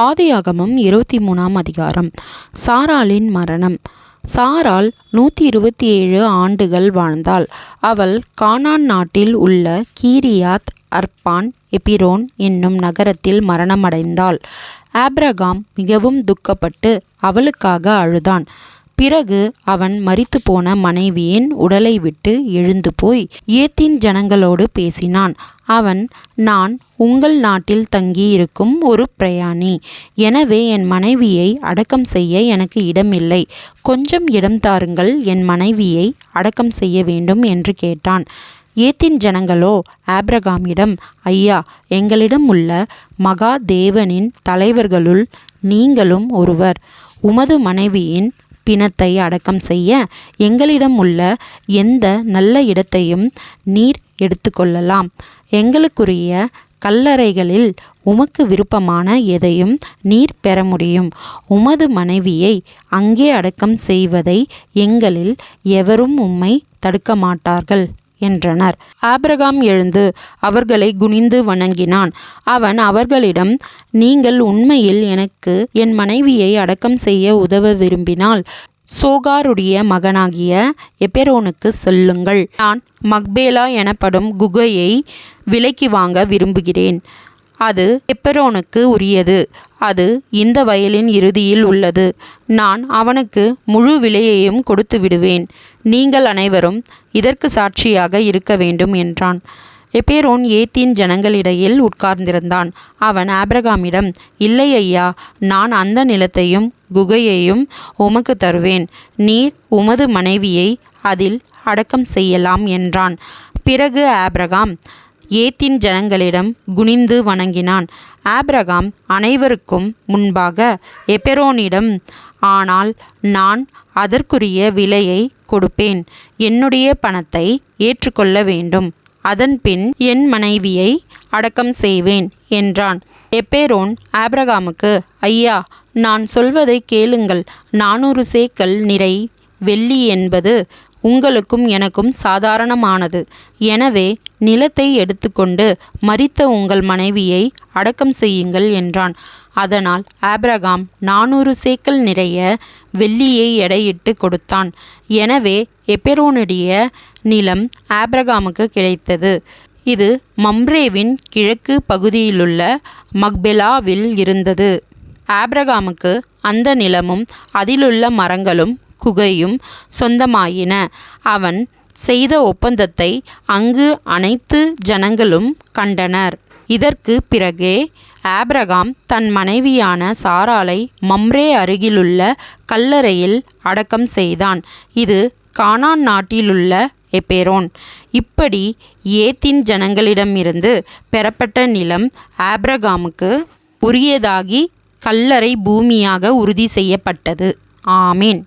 ஆதியாகமம் 23ஆம் அதிகாரம். சாராளின் மரணம். சாராள் 127 ஆண்டுகள் வாழ்ந்தாள். அவள் கானான் நாட்டில் உள்ள கீரியாத் அர்பான் எபிரோன் என்னும் நகரத்தில் மரணமடைந்தாள். ஆபிரகாம் மிகவும் துக்கப்பட்டு அவளுக்காக அழுதான். பிறகு அவன் மரித்துப்போன மனைவியின் உடலை விட்டு எழுந்து போய் ஏத்தின் ஜனங்களோடு பேசினான். அவன், நான் உங்கள் நாட்டில் தங்கியிருக்கும் ஒரு பிரயாணி. எனவே என் மனைவியை அடக்கம் செய்ய எனக்கு இடமில்லை. கொஞ்சம் இடம் தாருங்கள், என் மனைவியை அடக்கம் செய்ய வேண்டும் என்று கேட்டான். ஏத்தின் ஜனங்களோ ஆபிரகாமிடம், ஐயா, எங்களிடம் உள்ள மகா தேவனின் தலைவர்களுள் நீங்களும் ஒருவர். உமது மனைவியின் பிணத்தை அடக்கம் செய்ய எங்களிடம் உள்ள எந்த நல்ல இடத்தையும் நீர் எடுத்துக்கொள்ளலாம். எங்களுக்குரிய கல்லறைகளில் உமக்கு விருப்பமான எதையும் நீர் பெற முடியும். உமது மனைவியை அங்கே அடக்கம் செய்வதை எங்களில் எவரும் உம்மை தடுக்க மாட்டார்கள் என்றனர். ஆபிரகாம் எழுந்து அவர்களை குனிந்து வணங்கினான். அவன் அவர்களிடம், நீங்கள் உண்மையில் எனக்கு என் மனைவியை அடக்கம் செய்ய உதவ விரும்பினால் சோகாருடைய மகனாகிய எப்பெரோனுக்கு செல்லுங்கள். நான் மக்பேலா எனப்படும் குகையை விலைக்கு வாங்க விரும்புகிறேன். அது எப்பெரோனுக்கு உரியது. அது இந்த வயலின் இறுதியில் உள்ளது. நான் அவனுக்கு முழு விலையையும் கொடுத்து விடுவேன். நீங்கள் அனைவரும் இதற்கு சாட்சியாக இருக்க வேண்டும் என்றான். எப்பெரோன் ஏத்தின் ஜனங்களிடையில் உட்கார்ந்திருந்தான். அவன் ஆபிரகாமிடம், இல்லை ஐயா, நான் அந்த நிலத்தையும் குகையையும் உமக்கு தருவேன். நீர் உமது மனைவியை அதில் அடக்கம் செய்யலாம் என்றான். பிறகு ஆபிரகாம் ஏத்தின் ஜனங்களிடம் குனிந்து வணங்கினான். ஆபிரகாம் அனைவருக்கும் முன்பாக எப்பெரோனிடம், ஆனால் நான் அதற்குரிய விலையை கொடுப்பேன். என்னுடைய பணத்தை ஏற்றுக்கொள்ள வேண்டும். அதன்பின் என் மனைவியை அடக்கம் செய்வேன் என்றான். எப்பெரோன் ஆபிரகாமுக்கு, ஐயா, நான் சொல்வதை கேளுங்கள். 400 சேக்கல் நிறை வெள்ளி என்பது உங்களுக்கும் எனக்கும் சாதாரணமானது. எனவே நிலத்தை எடுத்துக்கொண்டு மரித்த உங்கள் மனைவியை அடக்கம் செய்யுங்கள் என்றான். அதனால் ஆபிரகாம் 400 சேக்கல் நிறைய வெள்ளியை எடையிட்டு கொடுத்தான். எனவே எப்பெரோனுடைய நிலம் ஆபிரகாமுக்கு கிடைத்தது. இது மம்ரேவின் கிழக்கு பகுதியிலுள்ள மக்பெலாவில் இருந்தது. ஆபிரகாமுக்கு அந்த நிலமும் அதிலுள்ள மரங்களும் குகையும் சொந்தமாயின. அவன் செய்த ஒப்பந்தத்தை அங்கு அனைத்து ஜனங்களும் கண்டனர். இதற்கு பிறகே ஆபிரகாம் தன் மனைவியான சாராளை மம்ரே அருகிலுள்ள கல்லறையில் அடக்கம் செய்தான். இது கானான் நாட்டிலுள்ள எப்பெரோன். இப்படி ஏத்தின் ஜனங்களிடமிருந்து பெறப்பட்ட நிலம் ஆபிரகாமுக்கு உரியதாகி கல்லறை பூமியாக உறுதி செய்யப்பட்டது. ஆமீன்.